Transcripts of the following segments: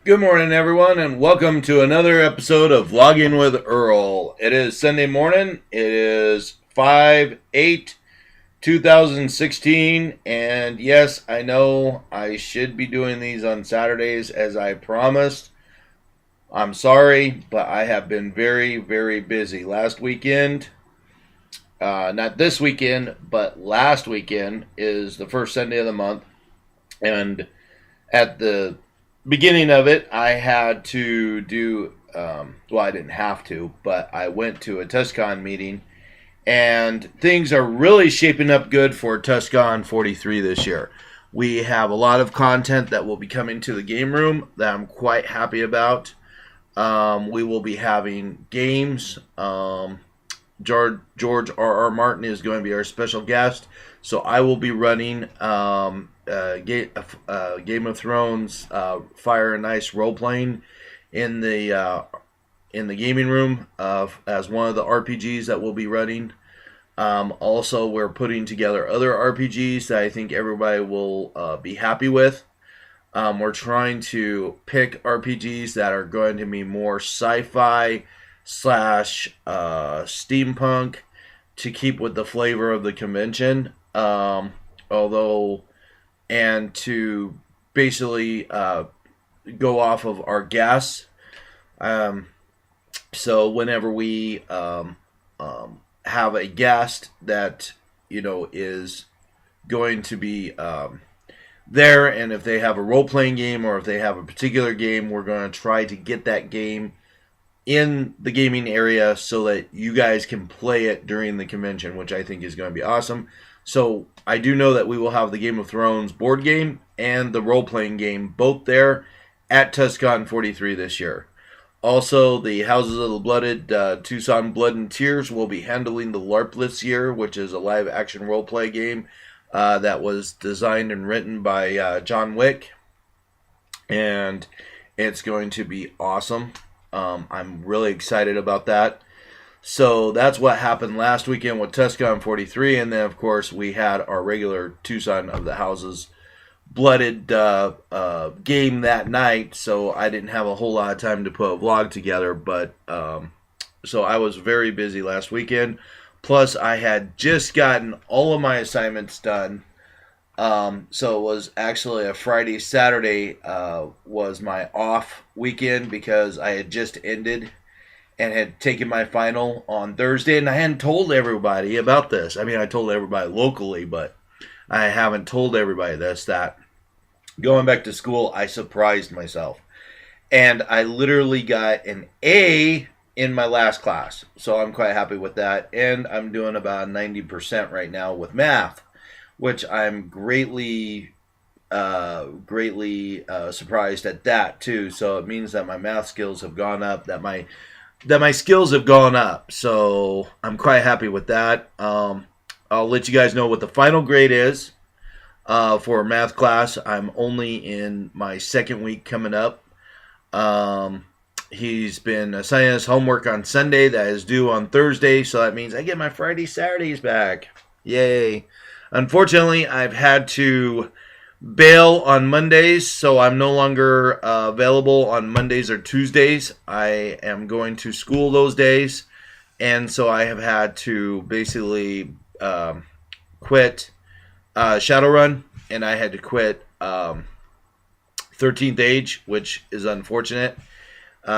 Good morning, everyone, and welcome to another episode of Vlogging with Earl. It is Sunday morning. It is 5/8, 2016, and yes, I know I should be doing these on Saturdays as I promised. I'm sorry, but I have been very, very busy. Last weekend, not this weekend, but last weekend is the first Sunday of the month, and at the beginning of it, I had to do, well, I didn't have to, but I went to a TUSCON meeting, and things are really shaping up good for TUSCON 43 this year. We have a lot of content that will be coming to the game room that I'm quite happy about. We will be having games. George R. Martin is going to be our special guest, so I will be running Game of Thrones Fire and Ice role playing in the gaming room as one of the RPGs that we'll be running. Also, we're putting together other RPGs that I think everybody will be happy with. We're trying to pick RPGs that are going to be more sci-fi slash steampunk to keep with the flavor of the convention. Although, and to basically go off of our guests. So whenever we have a guest that is going to be there, and if they have a role-playing game or if they have a particular game, we're going to try to get that game in the gaming area so that you guys can play it during the convention, which I think is going to be awesome. So I do know that we will have the Game of Thrones board game and the role-playing game both there at TUSCON 43 this year. Also, the Houses of the Blooded, Tucson Blood and Tears will be handling the LARP this year, which is a live-action role-play game that was designed and written by John Wick, and it's going to be awesome. I'm really excited about that. So that's what happened last weekend with TUSCON 43, and then of course we had our regular Tucson of the Houses Blooded game that night. So I didn't have a whole lot of time to put a vlog together, but so I was very busy last weekend. Plus, I had just gotten all of my assignments done. So it was actually a Friday, Saturday was my off weekend because I had just ended and had taken my final on Thursday, and I hadn't told everybody about this. I mean, I told everybody locally, but I haven't told everybody this, that going back to school, I surprised myself. And I literally got an A in my last class. So I'm quite happy with that. And I'm doing about 90% right now with math, which I'm greatly surprised at that too. So it means that my math skills have gone up, that my skills have gone up. So I'm quite happy with that. I'll let you guys know what the final grade is for math class. I'm only in my second week coming up. He's been assigning us homework on Sunday that is due on Thursday, so that means I get my Friday, Saturdays back. Yay. Unfortunately, I've had to bail on Mondays, so I'm no longer available on Mondays or Tuesdays. I am going to school those days, and so I have had to basically quit Shadowrun, and I had to quit 13th Age, which is unfortunate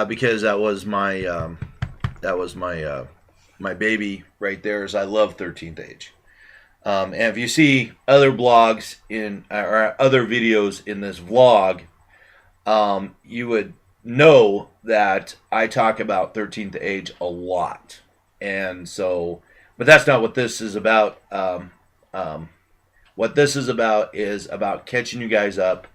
because that was my my baby right there. As I love 13th Age. And if you see other blogs or other videos in this vlog, you would know that I talk about 13th Age a lot. And so, but that's not what this is about. What this is about catching you guys up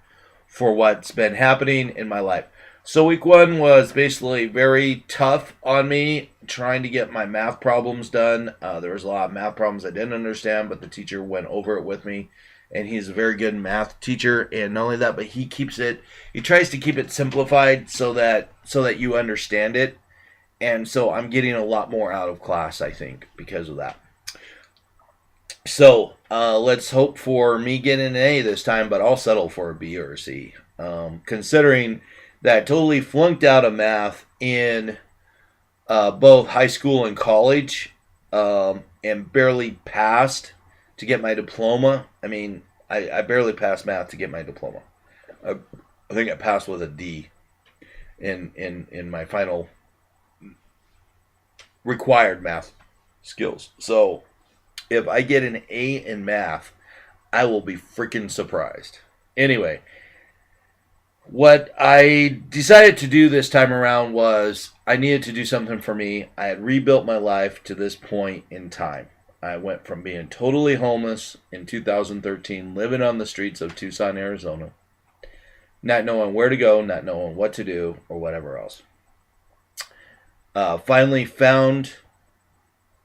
for what's been happening in my life. So week one was basically very tough on me, trying to get my math problems done. There was a lot of math problems I didn't understand, but the teacher went over it with me, and he's a very good math teacher. And not only that, but he tries to keep it simplified so that you understand it. And so I'm getting a lot more out of class, I think, because of that. So let's hope for me getting an A this time, but I'll settle for a B or a C, considering that totally flunked out of math in both high school and college, and barely passed to get my diploma. I mean, I barely passed math to get my diploma. I think I passed with a D in my final required math skills. So if I get an A in math, I will be freaking surprised. Anyway, what I decided to do this time around was I needed to do something for me. I had rebuilt my life to this point in time. I went from being totally homeless in 2013, living on the streets of Tucson, Arizona, not knowing where to go, not knowing what to do, or whatever else. Finally found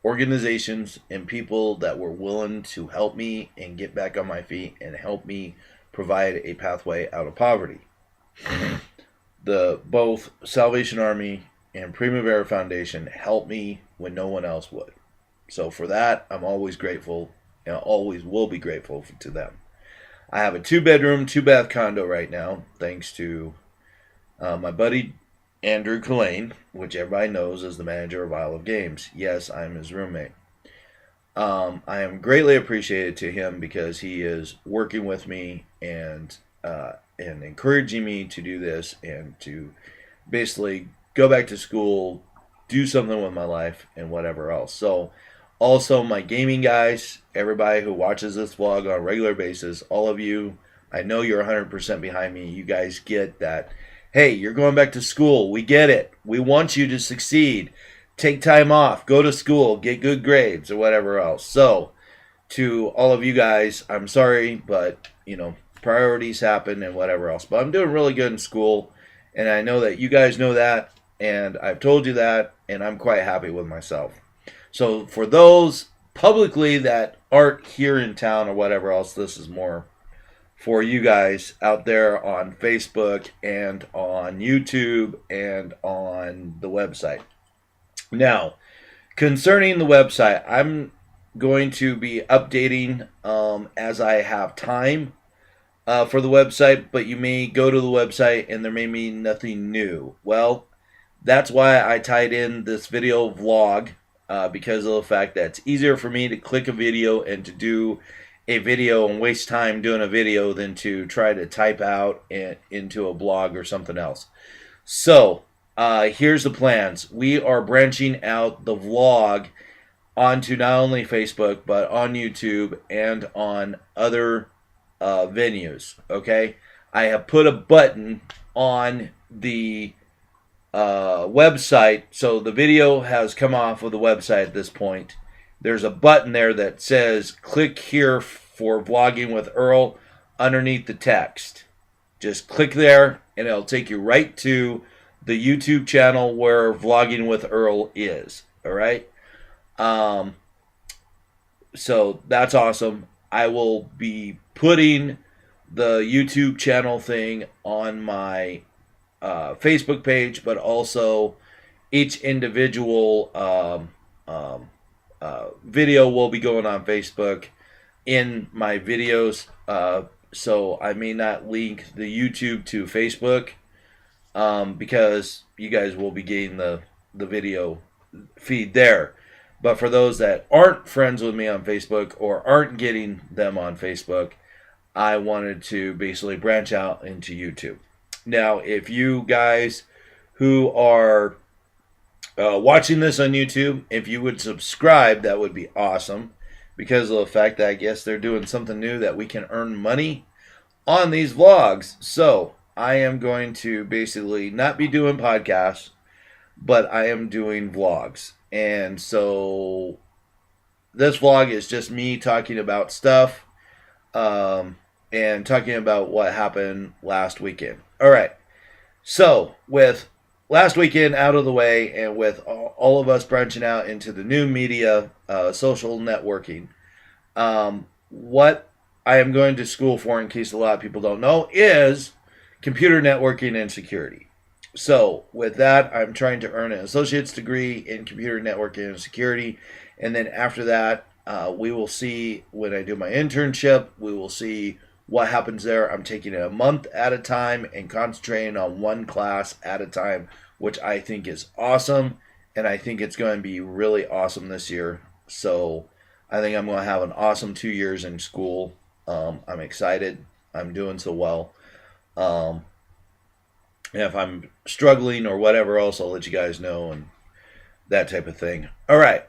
organizations and people that were willing to help me and get back on my feet and help me provide a pathway out of poverty. The both Salvation Army and Primavera Foundation helped me when no one else would. So for that, I'm always grateful, and always will be grateful to them. I have a 2-bedroom, 2-bath condo right now, thanks to my buddy Andrew Collane, which everybody knows is the manager of Isle of Games. Yes, I'm his roommate. I am greatly appreciated to him because he is working with me and encouraging me to do this and to basically go back to school, do something with my life, and whatever else. So, also my gaming guys, everybody who watches this vlog on a regular basis, all of you, I know you're 100% behind me. You guys get that. Hey, you're going back to school. We get it. We want you to succeed. Take time off. Go to school. Get good grades or whatever else. So, to all of you guys, I'm sorry, but, priorities happen and whatever else. But I'm doing really good in school, and I know that you guys know that, and I've told you that, and I'm quite happy with myself. So, for those publicly that aren't here in town or whatever else, this is more for you guys out there on Facebook and on YouTube and on the website. Now, concerning the website, I'm going to be updating as I have time for the website, but you may go to the website and there may be nothing new. Well, that's why I tied in this video vlog because of the fact that it's easier for me to click a video and to do a video and waste time doing a video than to try to type out into a blog or something else. So, here's the plans. We are branching out the vlog onto not only Facebook, but on YouTube and on other venues, okay? I have put a button on the website, so the video has come off of the website at this point. There's a button there that says, click here for Vlogging with Earl underneath the text. Just click there, and it'll take you right to the YouTube channel where Vlogging with Earl is. All right? So that's awesome. I will be putting the YouTube channel thing on my Facebook page, but also each individual video will be going on Facebook in my videos. So I may not link the YouTube to Facebook because you guys will be getting the video feed there. But for those that aren't friends with me on Facebook or aren't getting them on Facebook, I wanted to basically branch out into YouTube. Now, if you guys who are watching this on YouTube, if you would subscribe, that would be awesome. Because of the fact that I guess they're doing something new that we can earn money on these vlogs. So, I am going to basically not be doing podcasts, but I am doing vlogs. And so, this vlog is just me talking about stuff and talking about what happened last weekend. Alright, so with last weekend out of the way and with all of us branching out into the new media, social networking, what I am going to school for, in case a lot of people don't know, is computer networking and security. So with that, I'm trying to earn an associate's degree in computer networking and security. And then after that, we will see when I do my internship, we will see what happens there. I'm taking it a month at a time and concentrating on one class at a time, which I think is awesome. And I think it's going to be really awesome this year. So I think I'm going to have an awesome 2 years in school. I'm excited. I'm doing so well. Um, and if I'm struggling or whatever else, I'll let you guys know and that type of thing. All right.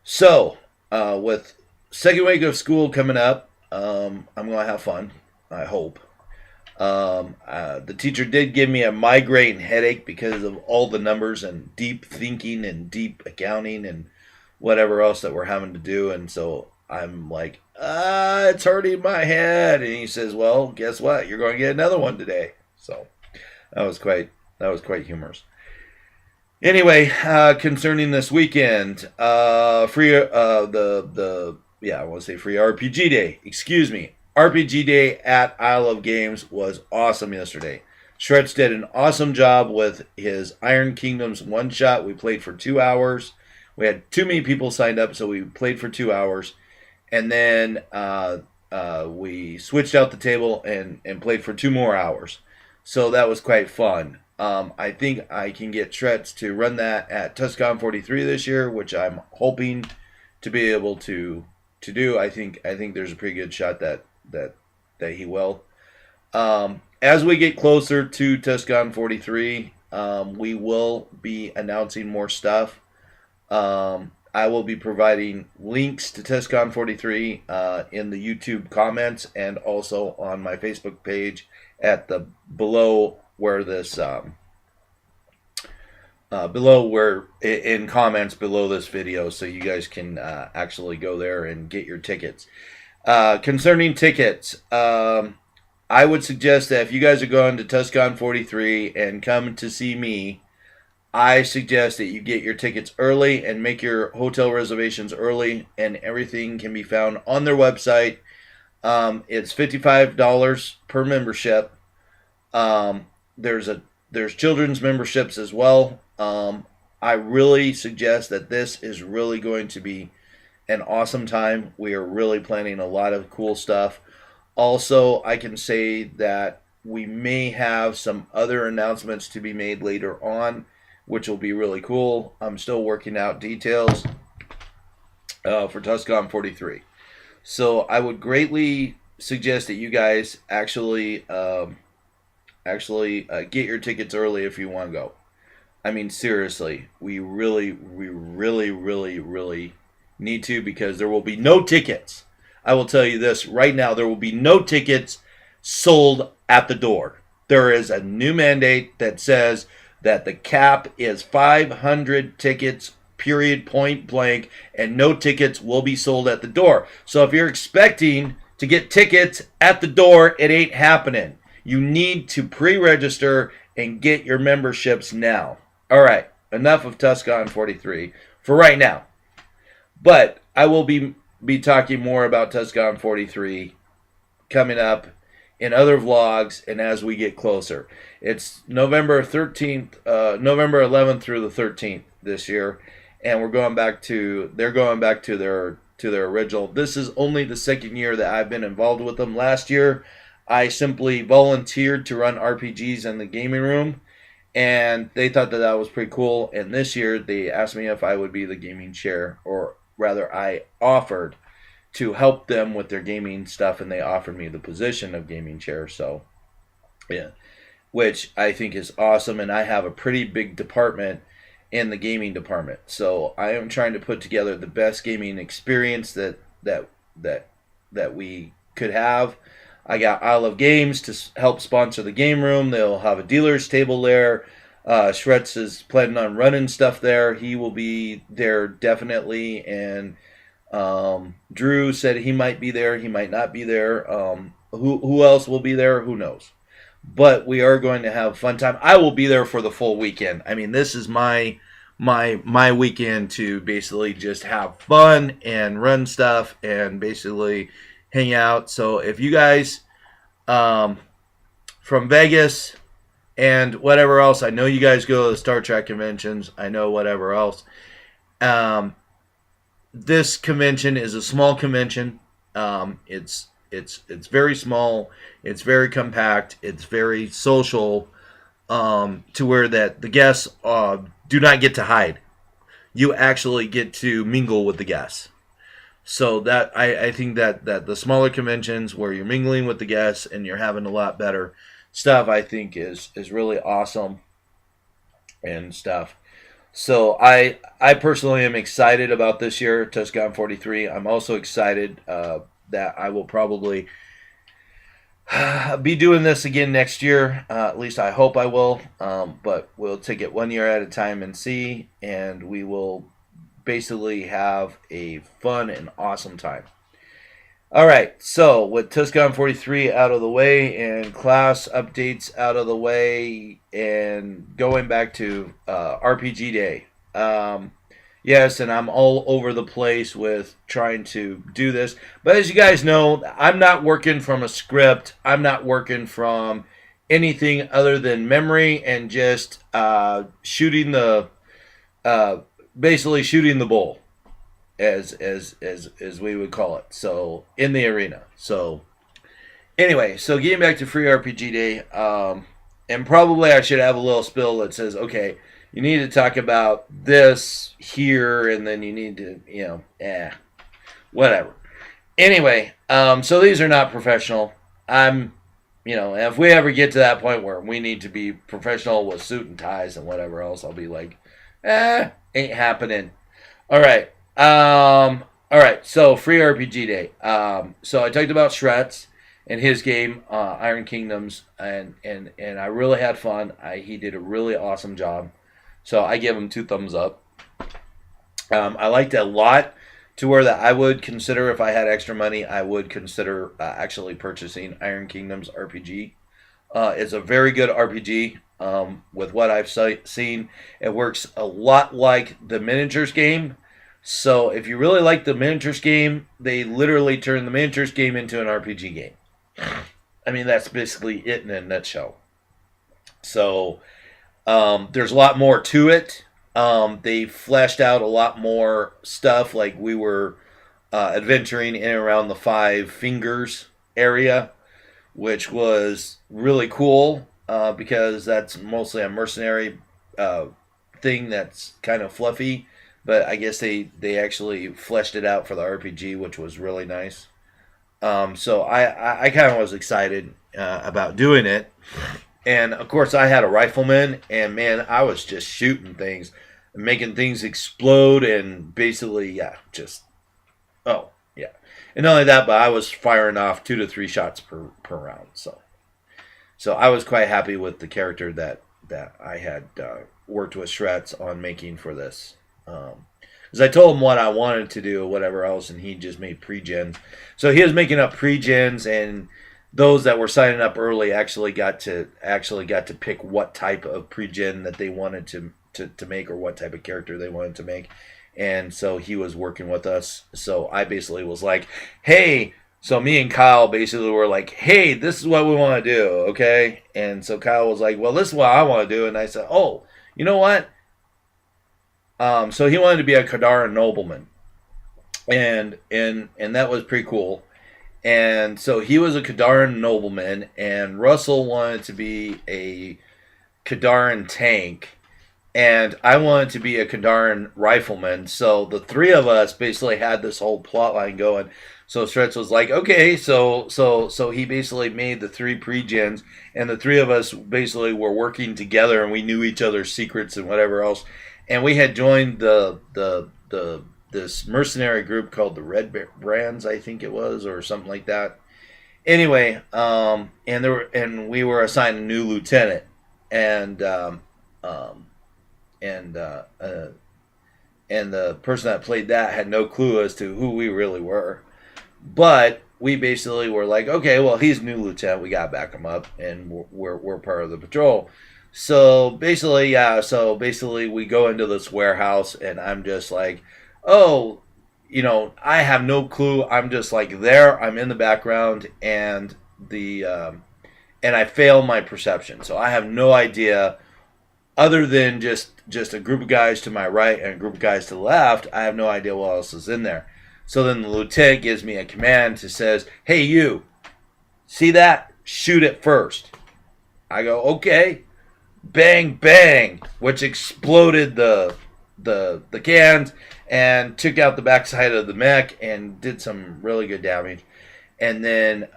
So with second week of school coming up, I'm going to have fun. I hope. The teacher did give me a migraine headache because of all the numbers and deep thinking and deep accounting and whatever else that we're having to do. And so I'm like, it's hurting my head. And he says, well, guess what? You're going to get another one today. So that was quite humorous. Anyway, concerning this weekend, free I want to say free RPG Day. Excuse me. RPG Day at Isle of Games was awesome yesterday. Shreds did an awesome job with his Iron Kingdoms one shot. We played for 2 hours. We had too many people signed up, so we played for 2 hours, and then we switched out the table and played for 2 more hours. So that was quite fun. I think I can get Shreds to run that at TusCon 43 this year, which I'm hoping to be able to do. I think there's a pretty good shot that he will. As we get closer to TusCon 43, we will be announcing more stuff. I will be providing links to TusCon 43 in the YouTube comments and also on my Facebook page at the below where this in comments below this video, so you guys can actually go there and get your tickets. Concerning tickets, I would suggest that if you guys are going to TusCon 43 and come to see me, I suggest that you get your tickets early and make your hotel reservations early, and everything can be found on their website. It's $55 per membership. There's children's memberships as well. I really suggest that this is really going to be an awesome time. We are really planning a lot of cool stuff. Also, I can say that we may have some other announcements to be made later on, which will be really cool. I'm still working out details for TusCon 43. So I would greatly suggest that you guys actually get your tickets early if you want to go. I mean, seriously, we really need to, because there will be no tickets. I will tell you this right now, there will be no tickets sold at the door. There is a new mandate that says that the cap is 500 tickets, period, point blank, and no tickets will be sold at the door. So if you're expecting to get tickets at the door, it ain't happening. You need to pre-register and get your memberships now. All right, enough of TusCon 43 for right now. But I will be talking more about TusCon 43 coming up in other vlogs and as we get closer. It's November 11th through the 13th this year, and they're going back to their original. This is only the second year that I've been involved with them. Last year, I simply volunteered to run RPGs in the gaming room, and they thought that was pretty cool. And this year, they asked me if I would be the gaming chair, or rather, I offered to help them with their gaming stuff, and they offered me the position of gaming chair. So, yeah, which I think is awesome. And I have a pretty big department in the gaming department, so I am trying to put together the best gaming experience that we could have. I got Isle of Games to help sponsor the game room. They'll have a dealer's table there. Shreds is planning on running stuff there. He will be there definitely. And Drew said he might be there. He might not be there. Who else will be there? Who knows? But we are going to have a fun time. I will be there for the full weekend. I mean, this is my weekend to basically just have fun and run stuff and basically hang out. So if you guys from Vegas and whatever else, I know you guys go to the Star Trek conventions, I know whatever else, this convention is a small convention. It's It's very small. It's very compact. It's very social. To where that the guests do not get to hide. You actually get to mingle with the guests. So that I think that the smaller conventions where you're mingling with the guests and you're having a lot better stuff, I think is really awesome and stuff. So I personally am excited about this year, Tuscon 43. I'm also excited that I will probably be doing this again next year. At least I hope I will. But we'll take it 1 year at a time and see, and we will basically have a fun and awesome time. All right, so with Tuscon 43 out of the way and class updates out of the way, and going back to RPG Day. Yes, and I'm all over the place with trying to do this. But as you guys know, I'm not working from a script. I'm not working from anything other than memory and just shooting the basically shooting the bull, as we would call it. So in the arena. So anyway, so getting back to Free RPG Day, and probably I should have a little spill that says, okay, you need to talk about this here, and then you need to, whatever. Anyway, so these are not professional. If we ever get to that point where we need to be professional with suit and ties and whatever else, I'll be like, ain't happening. All right. So Free RPG Day. So I talked about Shrets and his game, Iron Kingdoms, and I really had fun. He did a really awesome job. So I give him 2 thumbs up. I liked it a lot, to where that I would consider, if I had extra money, I would consider actually purchasing Iron Kingdoms RPG. It's a very good RPG. With what I've seen, it works a lot like the miniatures game. So if you really like the miniatures game, they literally turn the miniatures game into an RPG game. I mean, that's basically it in a nutshell. So there's a lot more to it. They fleshed out a lot more stuff, like we were adventuring in and around the 5 Fingers area, which was really cool because that's mostly a mercenary thing that's kind of fluffy. But I guess they actually fleshed it out for the RPG, which was really nice. So I kind of was excited about doing it. And, of course, I had a rifleman, and, man, I was just shooting things, making things explode, and basically, And not only that, but I was firing off 2 to 3 shots per round. So I was quite happy with the character that I had worked with Shrets on making for this. Because I told him what I wanted to do or whatever else, and he just made pre-gens. So he was making up pre-gens, and those that were signing up early actually got to pick what type of pre-gen that they wanted to make, or what type of character they wanted to make. And so he was working with us. So I basically was like, hey, so me and Kyle basically were like, hey, this is what we want to do, okay? And so Kyle was like, well, this is what I want to do. And I said, oh, you know what? So he wanted to be a Kadaran nobleman. And that was pretty cool. And so he was a Kadaran nobleman, and Russell wanted to be a Kadaran tank, and I wanted to be a Kadaran rifleman. So the 3 of us basically had this whole plot line going. So Stretch was like, okay, so he basically made the 3 pre-gens, and the 3 of us basically were working together, and we knew each other's secrets and whatever else. And we had joined this mercenary group called the Red Brands, I think it was, or something like that. Anyway, and we were assigned a new lieutenant, and the person that played that had no clue as to who we really were. But we basically were like, okay, well, he's new lieutenant, we gotta back him up, and we're part of the patrol. So basically, we go into this warehouse, and I'm just like, oh, I have no clue. I'm just like there. I'm in the background, and I fail my perception. So I have no idea, other than just a group of guys to my right and a group of guys to the left. I have no idea what else is in there. So then the lieutenant gives me a command to says, "Hey, you, see that? Shoot it first." I go, "Okay." Bang, bang, which exploded the cans and took out the backside of the mech and did some really good damage. And then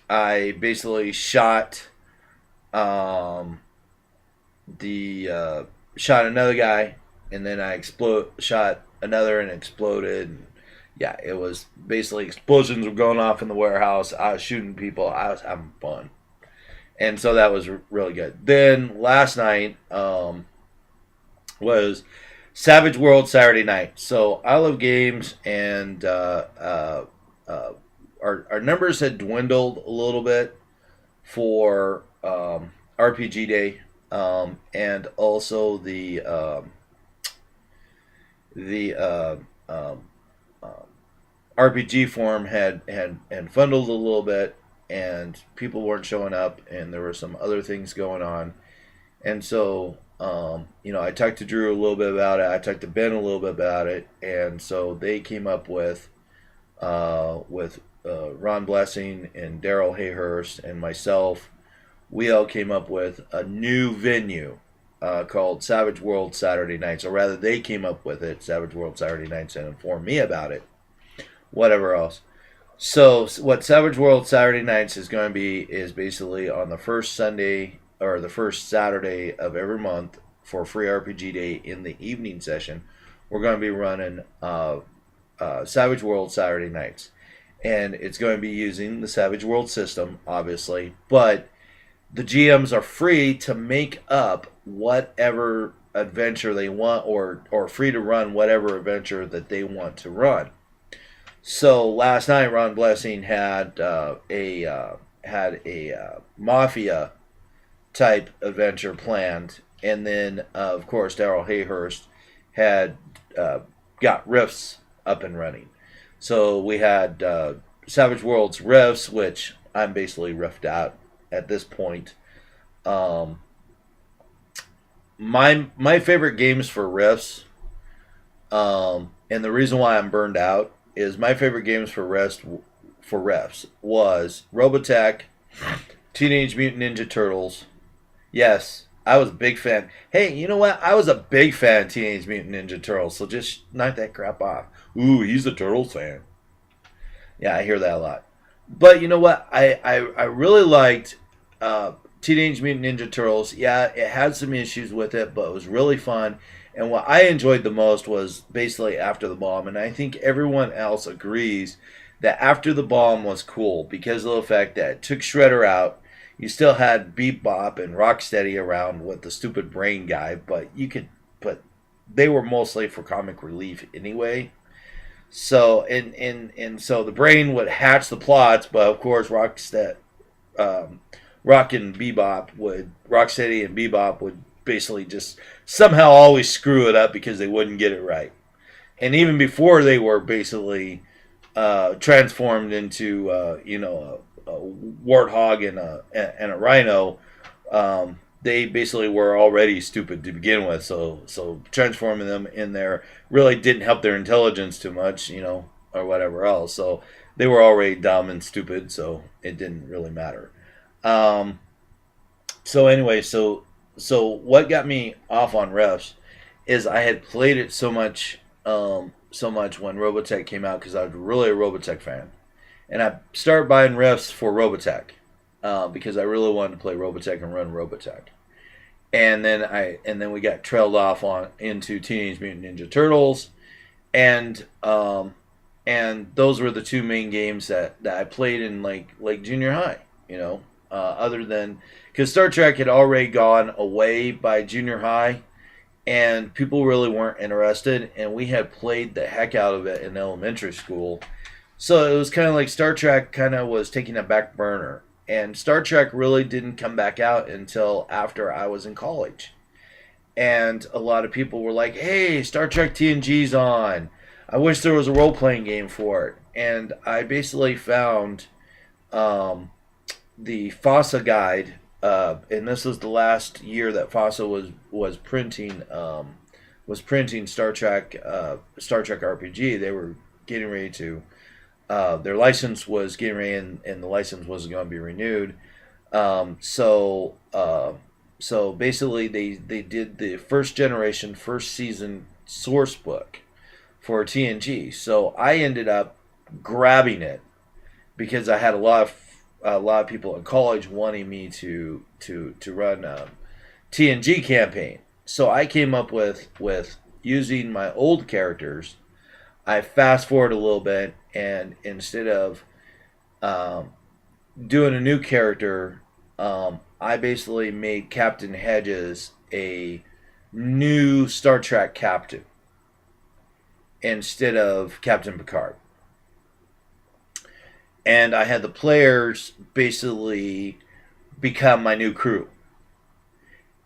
I basically um, shot another guy, and then I shot another and exploded. Yeah, it was basically explosions were going off in the warehouse. I was shooting people. I was having fun, and so that was really good. Then last night was Savage World Saturday night. So I love games, and our numbers had dwindled a little bit for RPG Day, and also the RPG forum had funneled a little bit, and people weren't showing up, and there were some other things going on, and so I talked to Drew a little bit about it. I talked to Ben a little bit about it, and so they came up with Ron Blessing and Daryl Hayhurst and myself. We all came up with a new venue called Savage World Saturday Nights, or rather, they came up with it, Savage World Saturday Nights, and informed me about it. Whatever else. So, what Savage World Saturday Nights is going to be is basically on the first Sunday or the first Saturday of every month for Free RPG Day in the evening session. We're going to be running Savage World Saturday Nights. And it's going to be using the Savage World system, obviously, but the GMs are free to make up whatever adventure they want, or free to run whatever adventure that they want to run. So last night, Ron Blessing had a mafia type adventure planned, and then of course Daryl Hayhurst had got Rifts up and running. So we had Savage World's Rifts, which I'm basically riffed out at this point. My favorite games for Rifts, and the reason why I'm burned out is my favorite games for refs was Robotech, Teenage Mutant Ninja Turtles. Yes, I was a big fan. Hey, you know what? I was a big fan of Teenage Mutant Ninja Turtles, so just knock that crap off. Ooh, he's a Turtles fan. Yeah, I hear that a lot. But you know what? I really liked Teenage Mutant Ninja Turtles. Yeah, it had some issues with it, but it was really fun. And what I enjoyed the most was basically After the Bomb. And I think everyone else agrees that After the Bomb was cool because of the fact that it took Shredder out. You still had Bebop and Rocksteady around with the stupid brain guy, but they were mostly for comic relief anyway. So and so the brain would hatch the plots, but of course Rocksteady and Bebop would basically just somehow always screw it up because they wouldn't get it right. And even before they were basically transformed into a warthog and a rhino, they basically were already stupid to begin with. So transforming them in there really didn't help their intelligence too much, or whatever else. So they were already dumb and stupid, so it didn't really matter. So anyway, so what got me off on refs is I had played it so much when Robotech came out because I was really a Robotech fan, and I started buying refs for Robotech because I really wanted to play Robotech and run Robotech, and then we got trailed off into Teenage Mutant Ninja Turtles, and those were the two main games that I played in like junior high, other than because Star Trek had already gone away by junior high, and people really weren't interested, and we had played the heck out of it in elementary school. So it was kind of like Star Trek kind of was taking a back burner, and Star Trek really didn't come back out until after I was in college. And a lot of people were like, "Hey, Star Trek TNG's on. I wish there was a role-playing game for it." And I basically found the FOSSA guide, and this was the last year that FOSSA was printing Star Trek RPG. They were getting ready to their license was getting ready, and the license wasn't going to be renewed. So basically, they did the first generation, first season source book for TNG. So I ended up grabbing it because I had a lot of people in college wanting me to run a TNG campaign. So I came up with using my old characters. I fast forward a little bit, and instead of um, doing a new character, I basically made Captain Hedges a new Star Trek captain instead of Captain Picard. And I had the players basically become my new crew.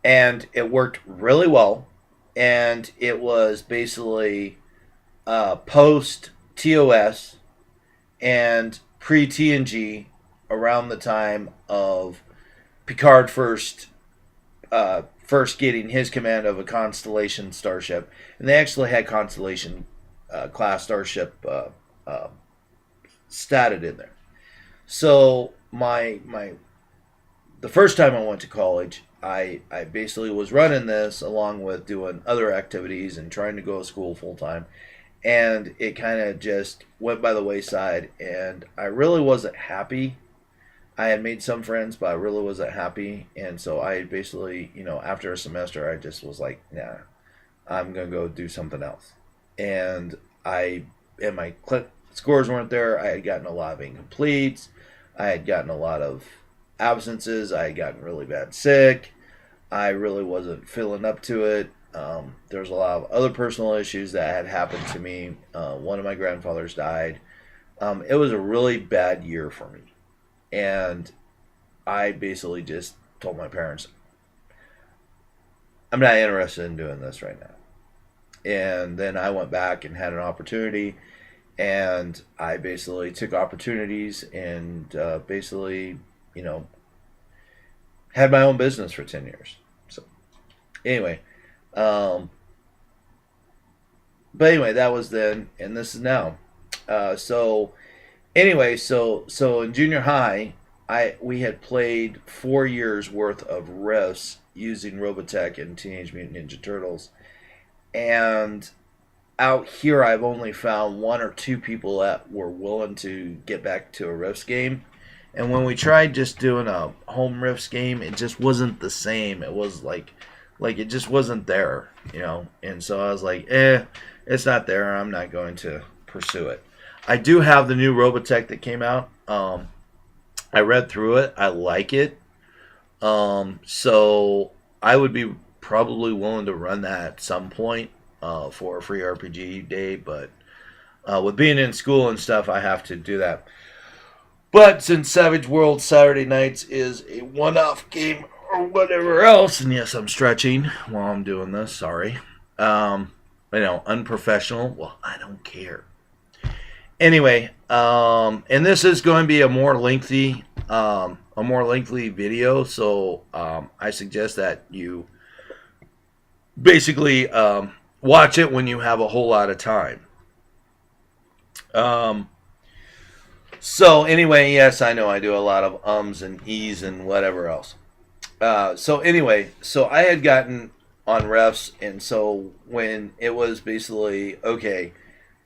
And it worked really well. And it was basically post TOS and pre TNG, around the time of Picard first getting his command of a Constellation starship, and they actually had Constellation class starship statted in there. So my the first time I went to college, I basically was running this along with doing other activities and trying to go to school full time, and it kind of just went by the wayside, and I really wasn't happy. I had made some friends, but I really wasn't happy, and so I basically, after a semester, I just was like, nah, I'm gonna go do something else. And I and my scores weren't there. I had gotten a lot of incompletes. I had gotten a lot of absences. I had gotten really bad sick. I really wasn't feeling up to it. There's a lot of other personal issues that had happened to me. One of my grandfathers died. It was a really bad year for me. And I basically just told my parents, I'm not interested in doing this right now. And then I went back and had an opportunity. And I basically took opportunities and basically, you know, had my own business for 10 years. So, anyway, um, but anyway, that was then, and this is now. So anyway, so in junior high, we had played 4 years worth of riffs using Robotech and Teenage Mutant Ninja Turtles, and out here I've only found one or two people that were willing to get back to a riffs game. And when we tried just doing a home riffs game, it just wasn't the same. It was like it just wasn't there, you know. And so I was like, it's not there. I'm not going to pursue it. I do have the new Robotech that came out. I read through it. I like it. So I would be probably willing to run that at some point for a free RPG day. But with being in school and stuff, I have to do that. But since Savage World Saturday Nights is a one-off game or whatever else, and yes, I'm stretching while I'm doing this. Sorry. Unprofessional. Well, I don't care. Anyway, and this is going to be a more lengthy video, so I suggest that you basically watch it when you have a whole lot of time. So anyway, yes, I know I do a lot of ums and e's and whatever else. So anyway, so I had gotten on refs, and so when it was basically, okay,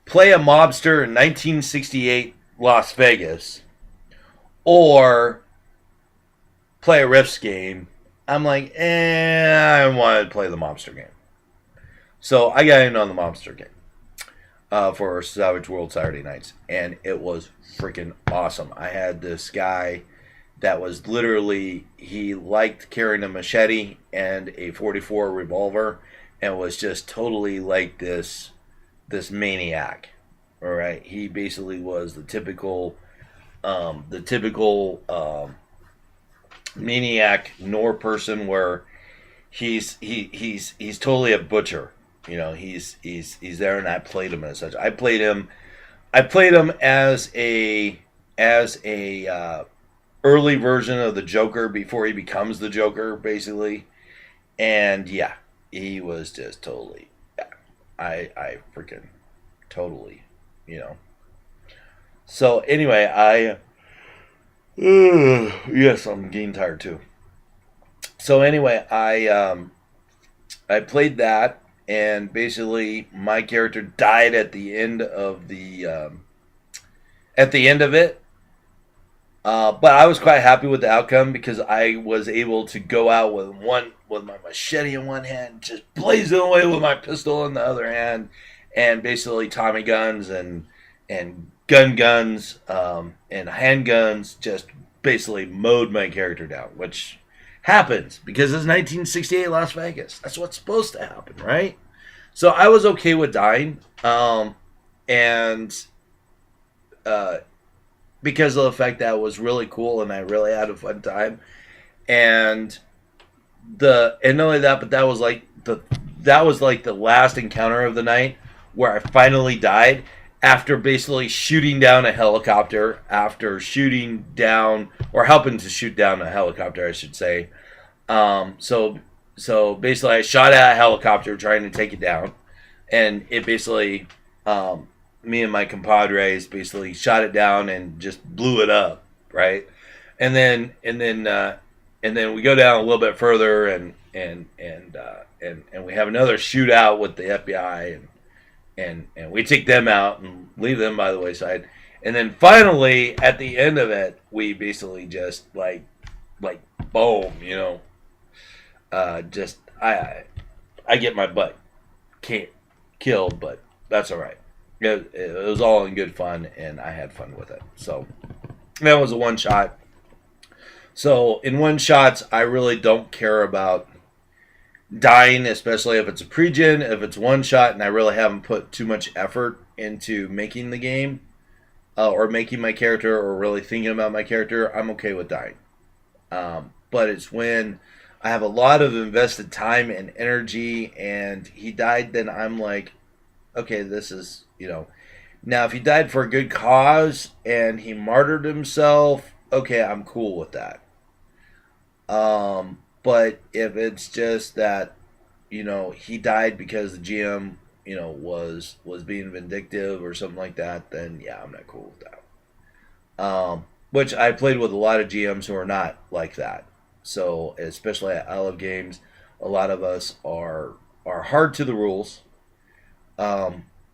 play a mobster in 1968 Las Vegas, or play a riffs game, I'm like, I want to play the mobster game. So I got in on the mobster game for Savage World Saturday Nights, and it was freaking awesome. I had this guy that was literally, he liked carrying a machete and a 44 revolver, and was just totally like this maniac. All right, he basically was the typical maniac nor person, where he's totally a butcher. You know, he's there, and I played him as such. I played him as a early version of the Joker before he becomes the Joker, basically. And yeah, he was just totally, I freaking totally, So anyway, yes, I'm getting tired too. So anyway, I played that, and basically my character died at the end of it. But I was quite happy with the outcome because I was able to go out with my machete in one hand, just blazing away with my pistol in the other hand, and basically Tommy guns and guns and handguns, just basically mowed my character down, which happens because it's 1968 Las Vegas. That's what's supposed to happen, right? So I was okay with dying, and uh, because of the fact that it was really cool and I really had a fun time. And not only that, but that was like the last encounter of the night where I finally died after basically shooting down a helicopter, after shooting down or helping to shoot down a helicopter, I should say. So basically, I shot at a helicopter trying to take it down, and it basically me and my compadres basically shot it down and just blew it up, right? And then we go down a little bit further, and we have another shootout with the FBI, and we take them out and leave them by the wayside. And then finally, at the end of it, we basically just like boom, just I get my butt killed, but that's all right. It was all in good fun, and I had fun with it. So that was a one shot. So in one shots, I really don't care about dying, especially if it's a pre-gen. If it's one shot, and I really haven't put too much effort into making the game or making my character or really thinking about my character, I'm okay with dying. But it's when I have a lot of invested time and energy, and he died, then I'm like, okay, this is, Now, if he died for a good cause and he martyred himself, okay, I'm cool with that. But if it's just that, he died because the GM, was being vindictive or something like that, then yeah, I'm not cool with that. Which I played with a lot of GMs who are not like that. So especially at I Love Games, a lot of us are hard to the rules.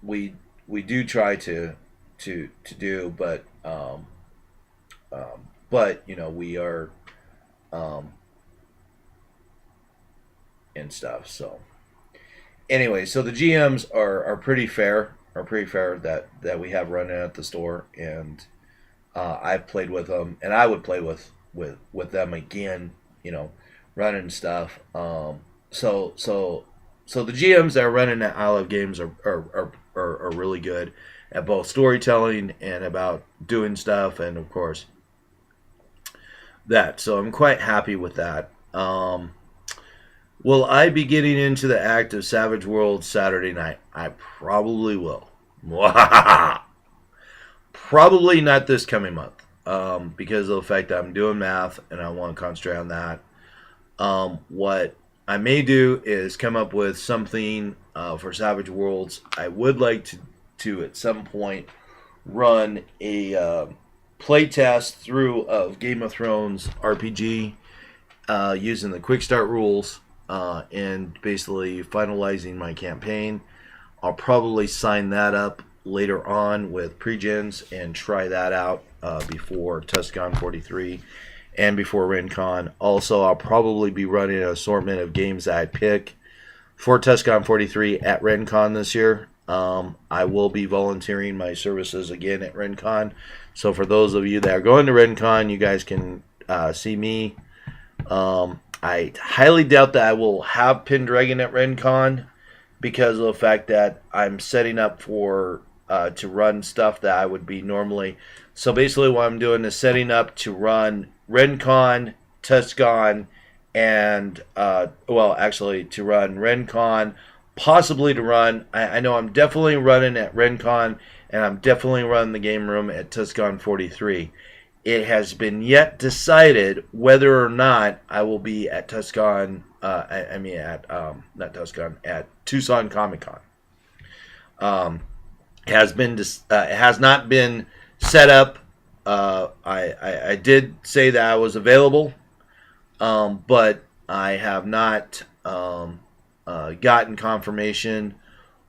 We do try to do, but we are um, and stuff. So anyway, so the GMs are pretty fair, that we have running at the store, and I've played with them, and I would play with them again, running stuff. So the GMs that are running at I Love Games are really good at both storytelling and about doing stuff, and of course that. So I'm quite happy with that. Will I be getting into the act of Savage World Saturday night? I probably will. Probably not this coming month, because of the fact that I'm doing math and I want to concentrate on that. What I may do is come up with something for Savage Worlds. I would like to at some point run a play test through of Game of Thrones RPG using the quick start rules and basically finalizing my campaign. I'll probably sign that up later on with pre-gens and try that out before Tuscon 43 and before RenCon. Also, I'll probably be running an assortment of games that I pick for Tuscon 43 at RenCon this year. I will be volunteering my services again at RenCon. So for those of you that are going to RenCon, you guys can see me. I highly doubt that I will have Pendragon at RenCon because of the fact that I'm setting up for to run stuff that I would be normally. So basically what I'm doing is setting up to run RenCon, Tuscon, and actually to run RenCon, possibly to run. I know I'm definitely running at RenCon, and I'm definitely running the game room at Tuscon 43. It has been yet decided whether or not I will be at Tuscon. Not Tuscon, at Tucson Comic Con. It has not been set up. I did say that I was available, but I have not gotten confirmation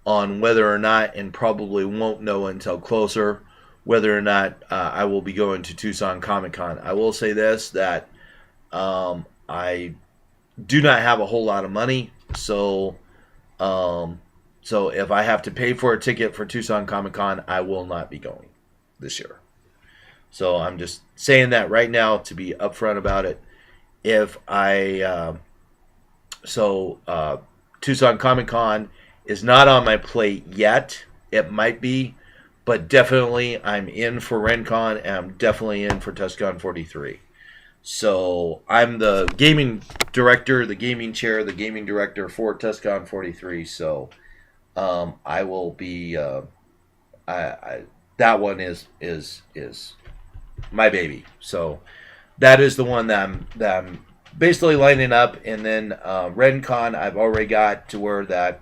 on whether or not, and probably won't know until closer, whether or not I will be going to Tucson Comic Con. I will say this, that I do not have a whole lot of money, um, so if I have to pay for a ticket for Tucson Comic Con, I will not be going this year. So I'm just saying that right now to be upfront about it. If I so Tucson Comic Con is not on my plate yet. It might be, but definitely I'm in for RenCon, and I'm definitely in for TusCon 43. So I'm the gaming director, the gaming chair, the gaming director for TusCon 43. So I will be. That one is my baby. So that is the one that I'm basically lining up. And then RenCon, I've already got to where that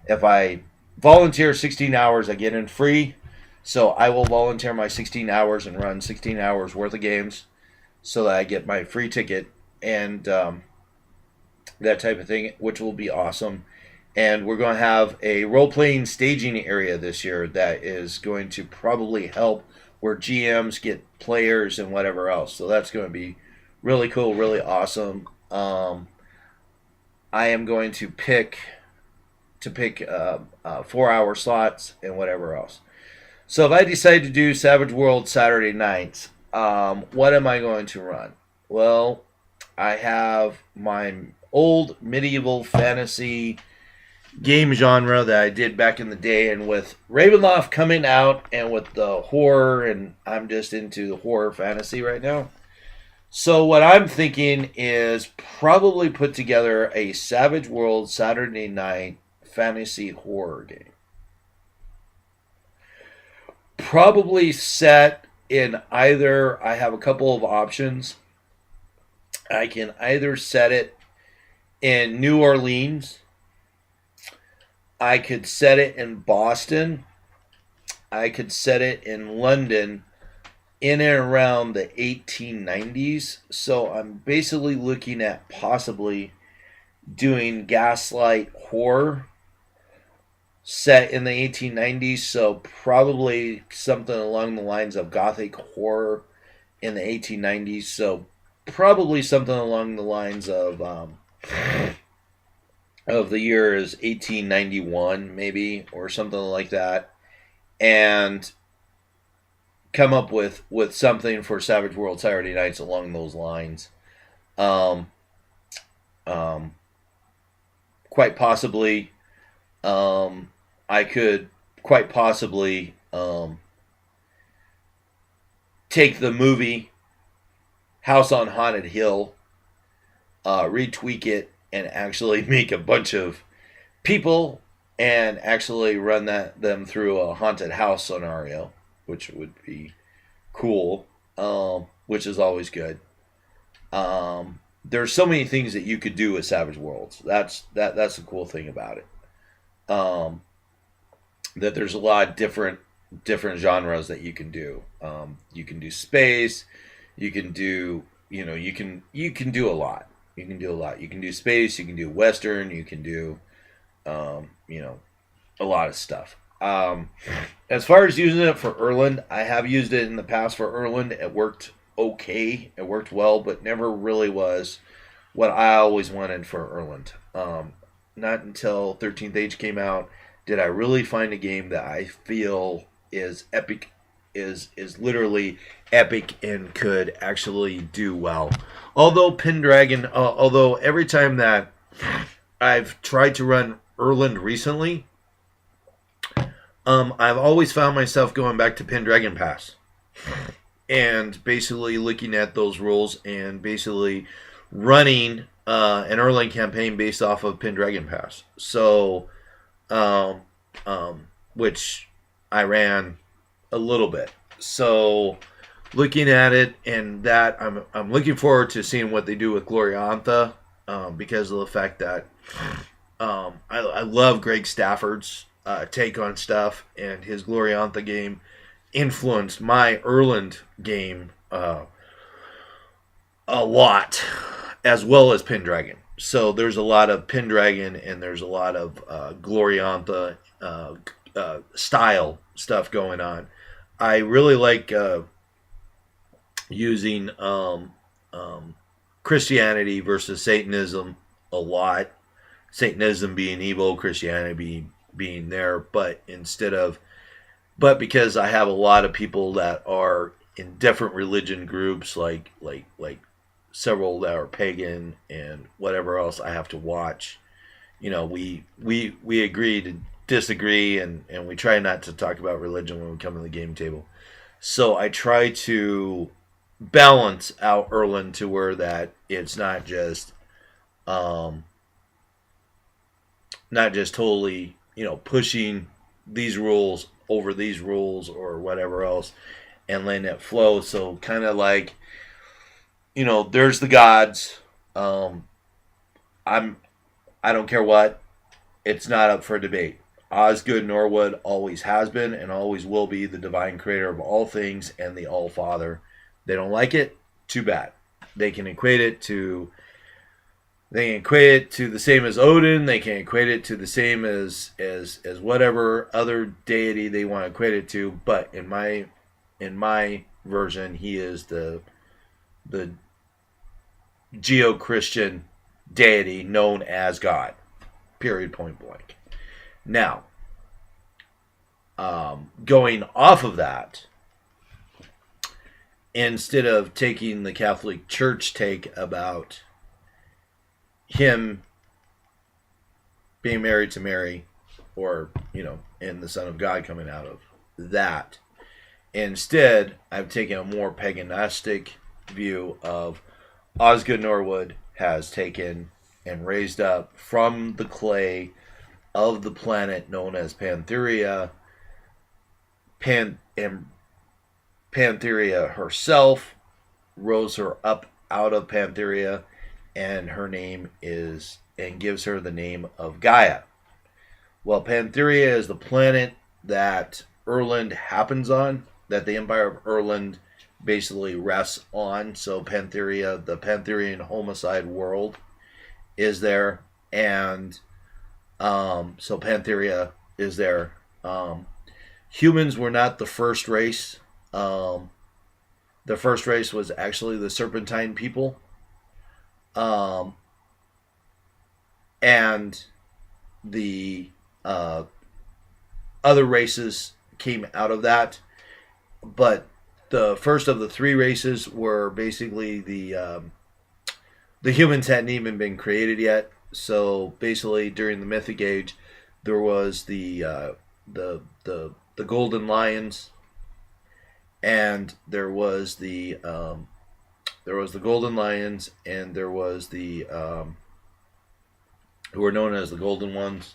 if I volunteer 16 hours, I get in free. So I will volunteer my 16 hours and run 16 hours worth of games so that I get my free ticket and that type of thing, which will be awesome. And we're going to have a role-playing staging area this year that is going to probably help where GMs get players and whatever else. So that's going to be really cool, really awesome. I am going to pick 4-hour slots and whatever else. So if I decide to do Savage World Saturday nights, what am I going to run? Well, I have my old medieval fantasy game genre that I did back in the day, and with Ravenloft coming out and with the horror, and I'm just into the horror fantasy right now. So what I'm thinking is probably put together a Savage World Saturday night fantasy horror game. Probably set in either, I have a couple of options. I can either set it in New Orleans. I could set it in Boston. I could set it in London in and around the 1890s. So I'm basically looking at possibly doing Gaslight horror set in the 1890s. So probably something along the lines of Gothic horror in the 1890s. So probably something along the lines of the year is 1891 maybe, or something like that, and come up with something for Savage World Saturday nights along those lines. Quite possibly I could quite possibly take the movie House on Haunted Hill, retweak it, and actually make a bunch of people and actually run them through a haunted house scenario, which would be cool, which is always good. There's so many things that you could do with Savage Worlds. That's the cool thing about it. That there's a lot of different genres that you can do. You can do space. You can do you can do a lot. You can do a lot. You can do space. You can do Western. You can do a lot of stuff. As far as using it for Erland, I have used it in the past for Erland. It worked okay. It worked well, but never really was what I always wanted for Erland. Not until 13th Age came out did I really find a game that I feel is epic, is literally epic and could actually do well. Although Pendragon, although every time that I've tried to run Erland recently, I've always found myself going back to Pendragon Pass and basically looking at those rules and basically running an Erland campaign based off of Pendragon Pass. So, which I ran a little bit. So, looking at it, and that I'm looking forward to seeing what they do with Gloriantha, because of the fact that I love Greg Stafford's take on stuff, and his Gloriantha game influenced my Erland game a lot, as well as Pendragon. So there's a lot of Pendragon and there's a lot of Gloriantha style stuff going on. I really like using Christianity versus Satanism a lot. Satanism being evil, Christianity being there, but because I have a lot of people that are in different religion groups, like several that are pagan and whatever else I have to watch. We agree to disagree, and we try not to talk about religion when we come to the game table. So I try to balance out Erlen to where that it's um, not just totally pushing these rules over these rules or whatever else, and letting it flow. So kind of like there's the gods. I'm I don't care what. It's not up for debate. Osgood Norwood always has been and always will be the divine creator of all things and the All Father. They don't like it. Too bad. They can equate it to the same as Odin. They can equate it to the same as whatever other deity they want to equate it to. But in my version, he is the Geo-Christian deity known as God. Period. Point blank. Now, going off of that, instead of taking the Catholic Church take about him being married to Mary, or and the Son of God coming out of that, instead I've taken a more paganistic view of Osgood Norwood has taken and raised up from the clay of the planet known as Pantheria. And Pantheria herself rose her up out of Pantheria, and her name is, and gives her the name of Gaia. Well, Pantheria is the planet that Erland happens on, that the Empire of Erland basically rests on. So Pantheria, the Pantherian homicide world, is there, and so Pantheria is there. Humans were not the first race. The first race was actually the Serpentine people, and the other races came out of that. But the first of the three races were basically the humans hadn't even been created yet. So basically, during the Mythic Age, there was the Golden Lions, and there was the Golden Lions, and there was the who were known as the Golden Ones,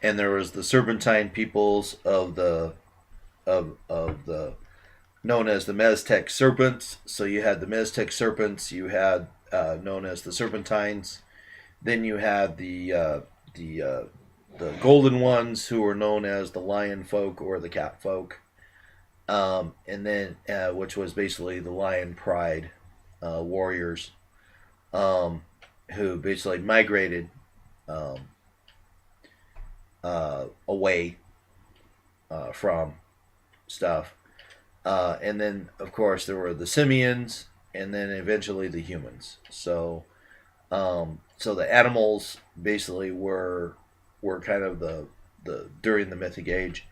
and there was the Serpentine peoples of the known as the Meztec serpents. So you had the Meztec serpents, you had known as the Serpentines, then you had the Golden Ones, who were known as the Lion Folk or the Cat Folk, and then which was basically the Lion Pride warriors, who basically migrated away from stuff. And then, of course, there were the simians, and then eventually the humans. So the animals basically were kind of the during the Mythic Age.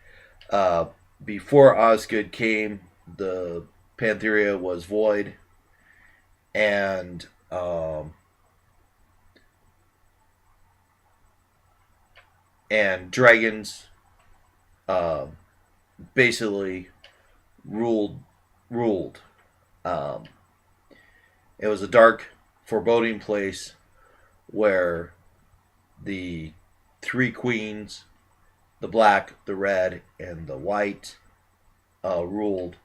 Before Osgood came, the Pantheria was void, and dragons basically ruled. Um, it was a dark, foreboding place where the three queens, the black, the red, and the white, ruled.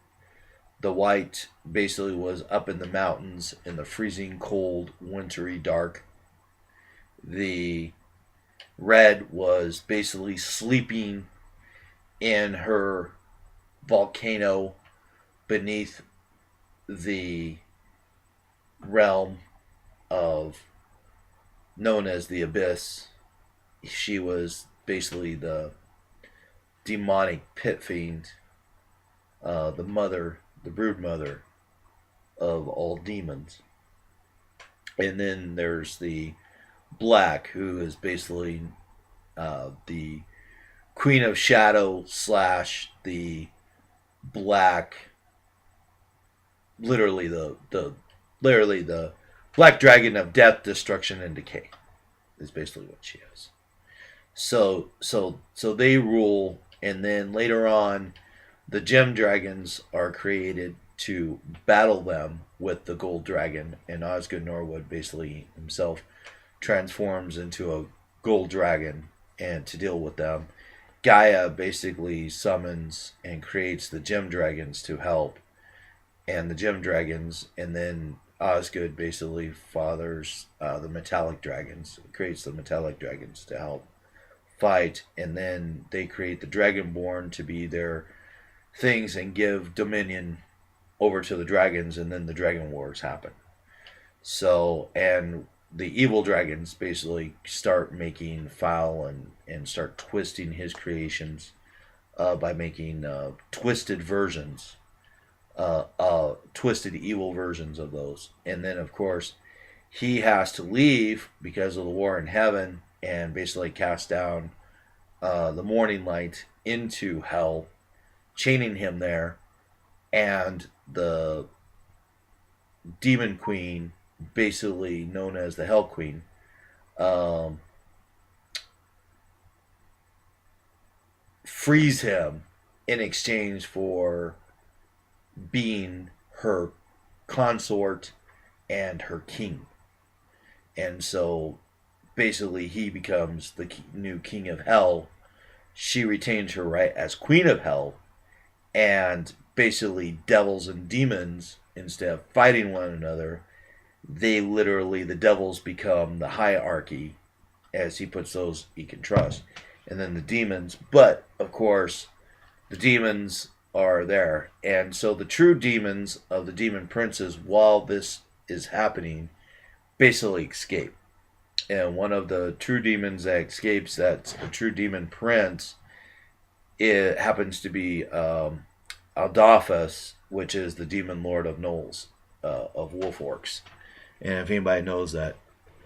The white basically was up in the mountains in the freezing cold, wintry dark. The red was basically sleeping in her volcano beneath the realm of known as the Abyss. She was basically the demonic pit fiend, the mother, the brood mother of all demons. And then there's the Black, who is basically the Queen of Shadow slash the Black, literally the Black Dragon of Death, Destruction, and Decay is basically what she is. So they rule, and then later on, the Gem Dragons are created to battle them with the Gold Dragon, and Osgood Norwood basically himself transforms into a Gold Dragon and to deal with them. Gaia basically summons and creates the Gem Dragons to help, and the Gem Dragons, and then Osgood basically fathers the Metallic Dragons, creates the Metallic Dragons to help fight, and then they create the Dragonborn to be their things and give dominion over to the dragons, and then the Dragon Wars happen. So, and the evil dragons basically start making foul and start twisting his creations by making twisted versions, twisted evil versions of those. And then, of course, he has to leave because of the war in heaven and basically cast down the morning light into hell, chaining him there. And the demon queen, basically known as the Hell Queen, frees him in exchange for being her consort and her king. And so basically he becomes the new king of hell. She retains her right as queen of hell, and basically devils and demons, instead of fighting one another, they literally, the devils become the hierarchy, as he puts those he can trust, and then the demons. But of course the demons are there, and so the true demons of the demon princes, while this is happening, basically escape. And one of the true demons that escapes, that's a true demon prince, it happens to be Adolphus, which is the demon lord of Knowles, of Wolf Orcs. And if anybody knows that,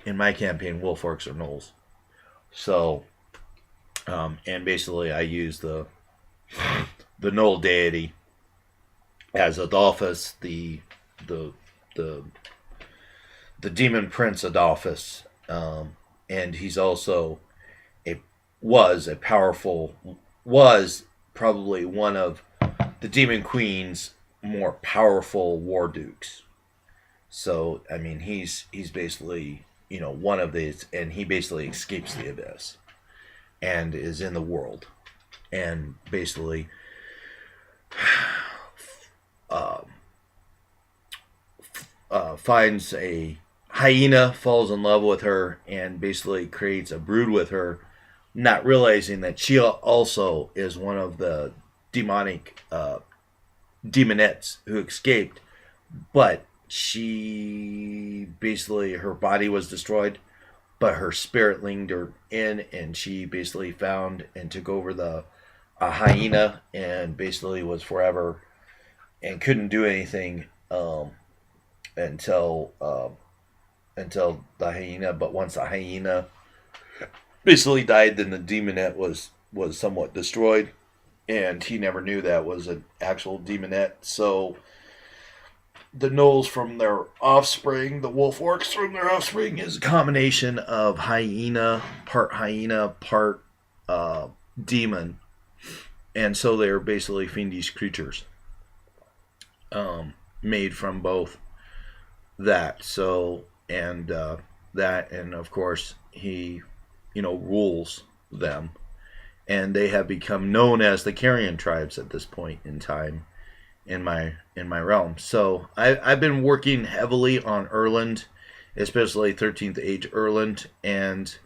in my campaign, Wolf Orcs are Knowles. So, and basically I use the Knoll deity as Adolphus, the demon prince Adolphus, and he's also was probably one of the demon queen's more powerful war dukes. So I mean, he's basically, one of these, and he basically escapes the abyss and is in the world, and basically finds a hyena, falls in love with her, and basically creates a brood with her, not realizing that she also is one of the demonic demonettes who escaped. But she basically, her body was destroyed, but her spirit lingered in, and she basically found and took over a hyena, and basically was forever and couldn't do anything until the hyena. But once the hyena basically died, then the demonette was somewhat destroyed, and he never knew that was an actual demonette. So the Knolls from their offspring, the Wolf Orcs from their offspring, is a combination of hyena, part demon, and so they're basically fiendish creatures, made from both that. So and that, and of course he, rules them, and they have become known as the Carrion tribes at this point in time in my realm. So I've been working heavily on Erland, especially 13th Age Erland, and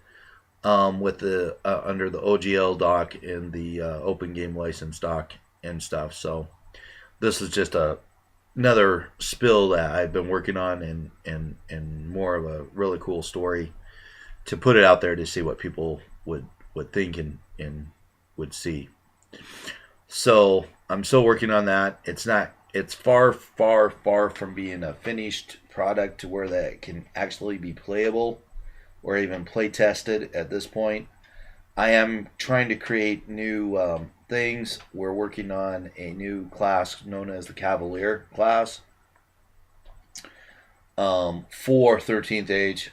with the under the OGL doc and the Open Game License doc, and stuff. So this is just another spill that I've been working on, and more of a really cool story to put it out there to see what people would think and would see. So I'm still working on that. It's far from being a finished product to where that can actually be playable or even play tested at this point. I am trying to create new things. We're working on a new class known as the Cavalier class for 13th Age,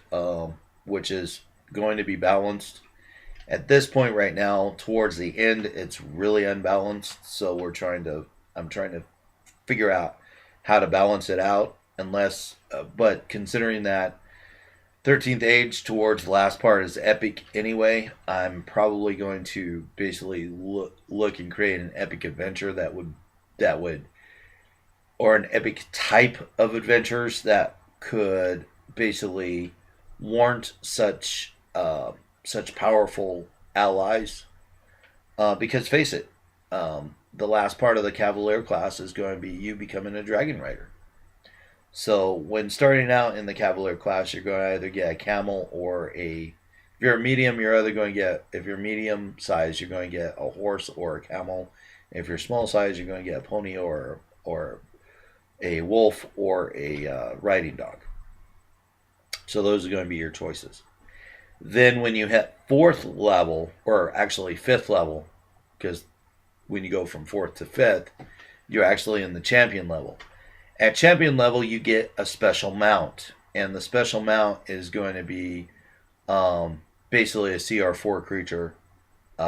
which is going to be balanced. At this point right now, towards the end, it's really unbalanced. So I'm trying to figure out how to balance it out. But considering that 13th Age towards the last part is epic anyway, I'm probably going to basically look and create an epic adventure that would or an epic type of adventures that could basically warrant such powerful allies. Because face it, the last part of the Cavalier class is going to be you becoming a dragon rider. So when starting out in the Cavalier class, you're going to either get a camel or a. If you're a medium, you're either going to get. If you're medium size, you're going to get a horse or a camel. If you're small size, you're going to get a pony or a wolf or a riding dog. So those are going to be your choices. Then when you hit 4th level, or actually 5th level, because when you go from 4th to 5th, you're actually in the champion level. At champion level, you get a special mount, and the special mount is going to be basically a CR4 creature,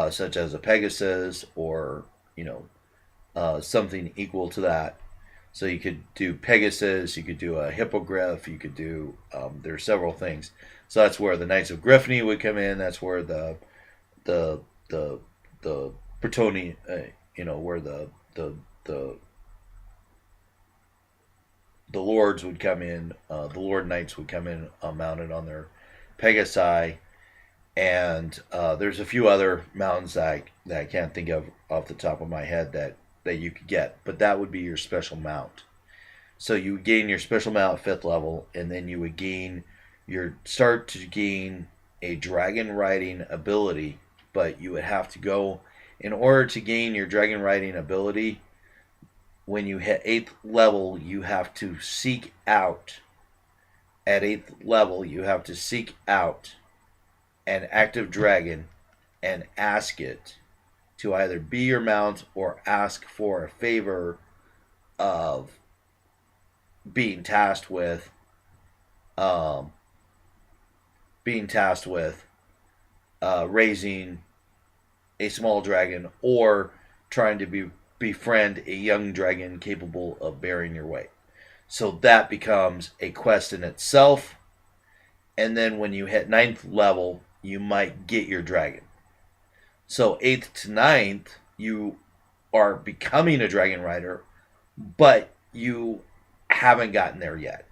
such as a Pegasus or something equal to that. So you could do Pegasus, you could do a Hippogriff, you could do there are several things. So that's where the Knights of Griffany would come in. That's where the Bretoni, where the lords would come in. The Lord Knights would come in mounted on their Pegasi, and there's a few other mountains that I can't think of off the top of my head that you could get, but that would be your special mount. So you would gain your special mount at 5th level, and then you would start to gain a dragon riding ability, but you would have to go, in order to gain your dragon riding ability, when you hit 8th level, you have to seek out, at 8th level, you have to seek out an active dragon and ask it to either be your mount or ask for a favor of being tasked with raising a small dragon or trying to befriend a young dragon capable of bearing your weight. So that becomes a quest in itself. And then when you hit 9th level, you might get your dragon. So 8th to 9th, you are becoming a dragon rider, but you haven't gotten there yet.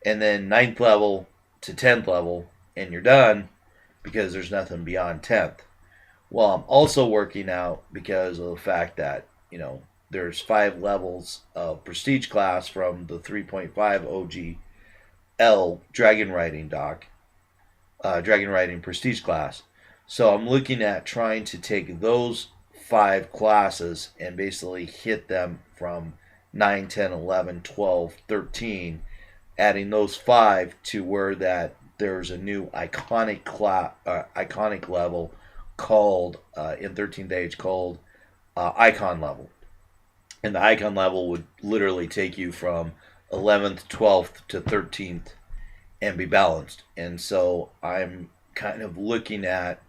And then 9th level to 10th level, and you're done because there's nothing beyond 10th. Well, I'm also working out because of the fact that, there's 5 levels of prestige class from the 3.5 OG L dragon riding dragon riding prestige class. So I'm looking at trying to take those 5 classes and basically hit them from 9, 10, 11, 12, 13, adding those 5 to where that there's a new iconic level called in 13th Age called Icon level. And the Icon level would literally take you from 11th, 12th to 13th and be balanced. And so I'm kind of looking at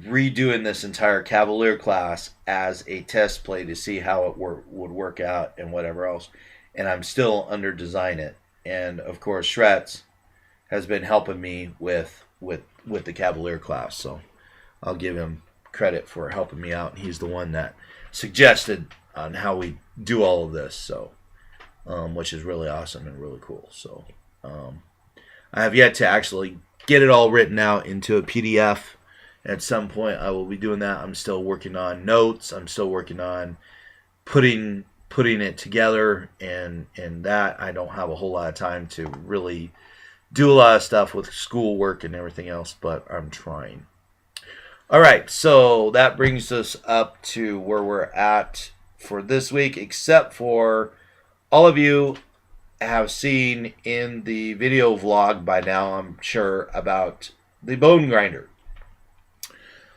redoing this entire Cavalier class as a test play to see how it would work out and whatever else. And I'm still under design it. And of course, Shretz has been helping me with the Cavalier class. So I'll give him credit for helping me out. He's the one that suggested on how we do all of this. So, which is really awesome and really cool. So, I have yet to actually get it all written out into a PDF. At some point, I will be doing that. I'm still working on notes. I'm still working on putting it together, and that I don't have a whole lot of time to really do a lot of stuff with schoolwork and everything else, but I'm trying. All right, so that brings us up to where we're at for this week, except for all of you have seen in the video vlog by now, I'm sure, about the bone grinder.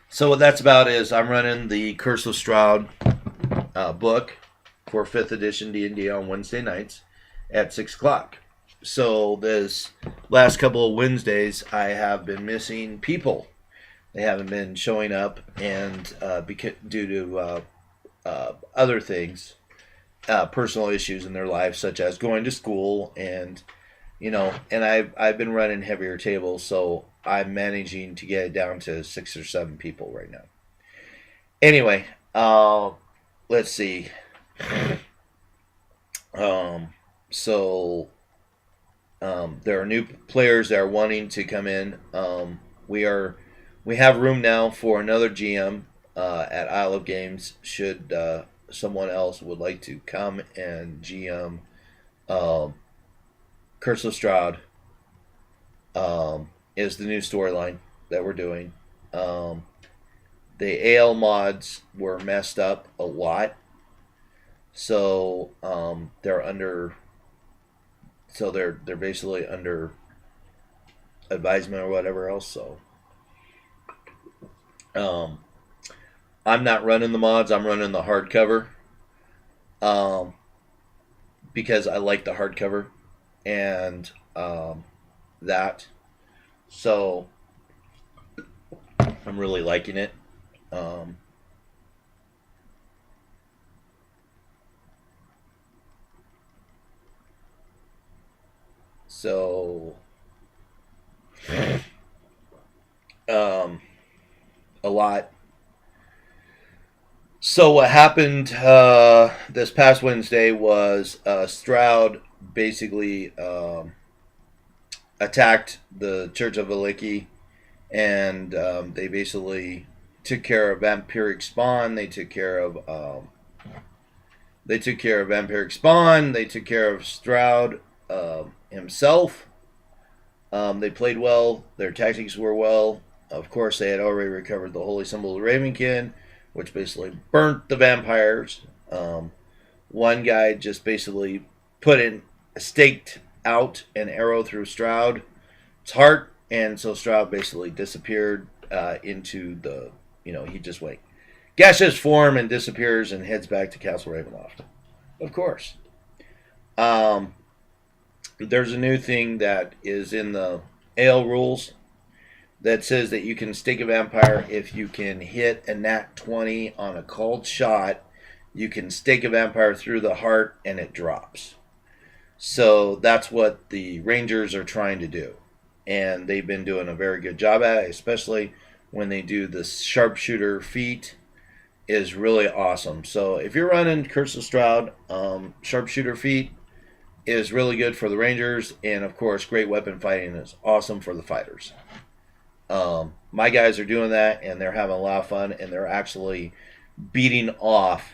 So what that's about is I'm running the Curse of Strahd book for 5th edition D&D on Wednesday nights at 6 o'clock. So this last couple of Wednesdays, I have been missing people. They haven't been showing up, and due to other things, personal issues in their lives, such as going to school, and and I've been running heavier tables, so I'm managing to get it down to 6 or 7 people right now. Anyway, let's see. There are new players that are wanting to come in. We have room now for another GM at Isle of Games. Should someone else would like to come and GM Curse of Strahd is the new storyline that we're doing. The AL mods were messed up a lot, so they're under. So they're basically under advisement or whatever else. So I'm not running the mods. I'm running the hardcover because I like the hardcover and that. So I'm really liking it. A lot. So what happened this past Wednesday was Stroud basically attacked the Church of Valaki, and they basically took care of vampiric spawn. They took care of vampiric spawn. They took care of Stroud himself. They played well. Their tactics were well. Of course, they had already recovered the holy symbol of Ravenkin, which basically burnt the vampires. One guy just basically staked out an arrow through Stroud's heart, and so Stroud basically disappeared into the, he just went gaseous form and disappears and heads back to Castle Ravenloft. Of course. There's a new thing that is in the AL rules that says that you can stake a vampire if you can hit a nat 20 on a called shot. You can stake a vampire through the heart and it drops. So that's what the Rangers are trying to do. And they've been doing a very good job at it, especially when they do the sharpshooter feat is really awesome. So if you're running Curse of Strahd, sharpshooter feat is really good for the Rangers, and of course great weapon fighting is awesome for the fighters. My guys are doing that, and they're having a lot of fun, and they're actually beating off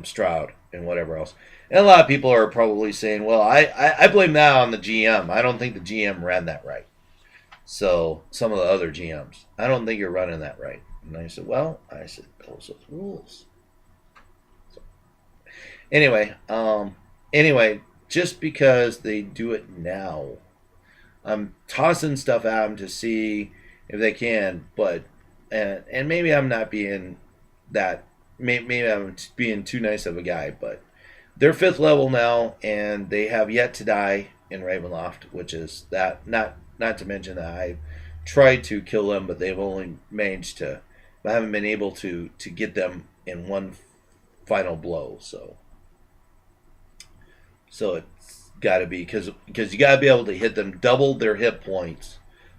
Stroud and whatever else. And a lot of people are probably saying, well, I blame that on the GM. I don't think the GM ran that right. So some of the other GMs, I don't think you're running that right. And I said, those are the rules. So, anyway, just because they do it now, I'm tossing stuff at them to see if they can, but and maybe I'm not being that. Maybe I'm being too nice of a guy, but they're 5th level now, and they have yet to die in Ravenloft, which is that. Not to mention that I tried to kill them, but they've only managed to. I haven't been able to get them in one final blow. So it's got to be because you got to be able to hit them double their hit points,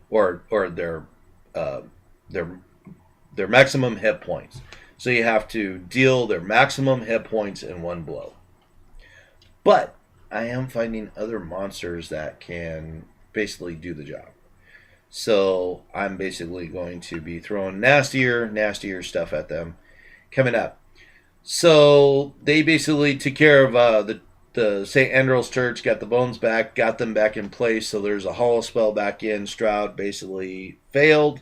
or their maximum hit points. So you have to deal their maximum hit points in one blow. But I am finding other monsters that can basically do the job. So I'm basically going to be throwing nastier stuff at them coming up. So they basically took care of the St. Andrew's Church, got the bones back, got them back in place. So there's a hollow spell back in. Stroud basically failed.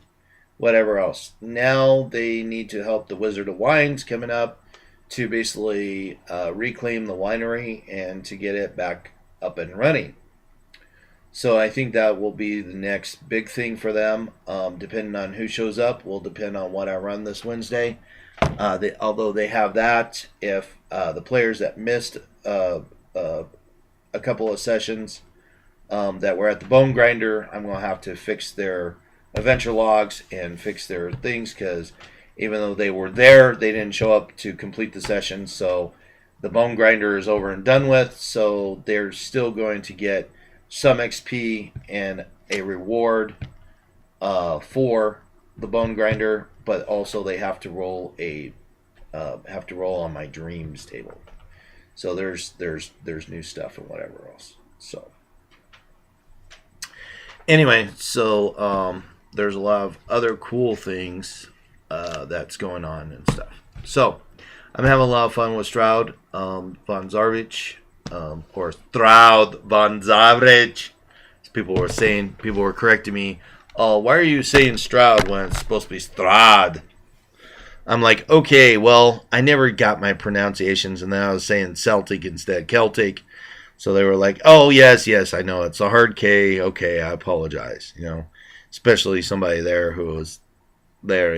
Whatever else. Now they need to help the Wizard of Wines coming up to basically reclaim the winery and to get it back up and running. So I think that will be the next big thing for them. Depending on who shows up, will depend on what I run this Wednesday. Although they have that, if the players that missed a couple of sessions that were at the bone grinder, I'm going to have to fix their adventure logs and fix their things because even though they were there, they didn't show up to complete the session. So the bone grinder is over and done with. So they're still going to get some XP and a reward for the bone grinder, but also they have to roll on my dreams table. So there's new stuff and whatever else. So anyway, so there's a lot of other cool things that's going on and stuff. So I'm having a lot of fun with Stroud von Zarvich, or Stroud von Zarvich. People were correcting me. Oh, why are you saying Stroud when it's supposed to be Stroud? I'm like, okay, well, I never got my pronunciations, and then I was saying Celtic instead, Celtic. So they were like, oh, yes, I know. It's a hard K. Okay, I apologize, Especially somebody there who was there,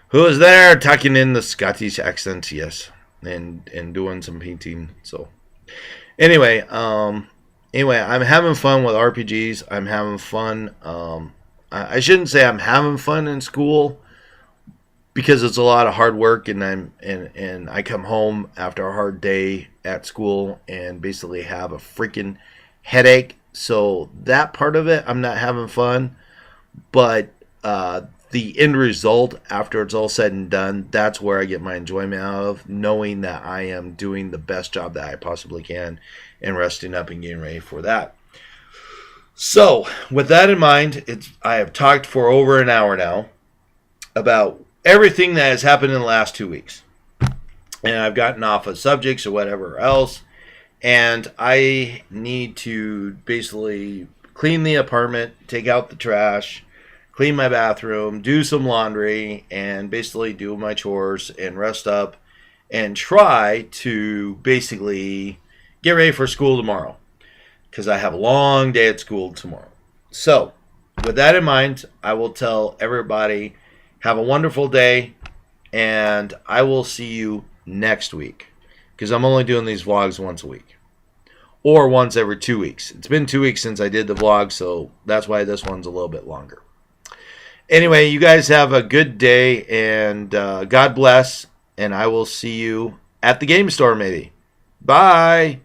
Who was there talking in the Scottish accent, yes. And doing some painting, so. Anyway, I'm having fun with RPGs. I'm having fun. I shouldn't say I'm having fun in school, because it's a lot of hard work, and I come home after a hard day at school and basically have a freaking headache. So that part of it, I'm not having fun. But the end result, after it's all said and done, that's where I get my enjoyment out of, knowing that I am doing the best job that I possibly can and resting up and getting ready for that. So with that in mind, I have talked for over an hour now about everything that has happened in the last 2 weeks. And I've gotten off of subjects or whatever else. And I need to basically clean the apartment, take out the trash, clean my bathroom, do some laundry, and basically do my chores and rest up and try to basically get ready for school tomorrow, because I have a long day at school tomorrow. So with that in mind, I will tell everybody, have a wonderful day, and I will see you next week, because I'm only doing these vlogs once a week, or once every 2 weeks. It's been 2 weeks since I did the vlog, so that's why this one's a little bit longer. Anyway, you guys have a good day, and God bless, and I will see you at the game store maybe. Bye!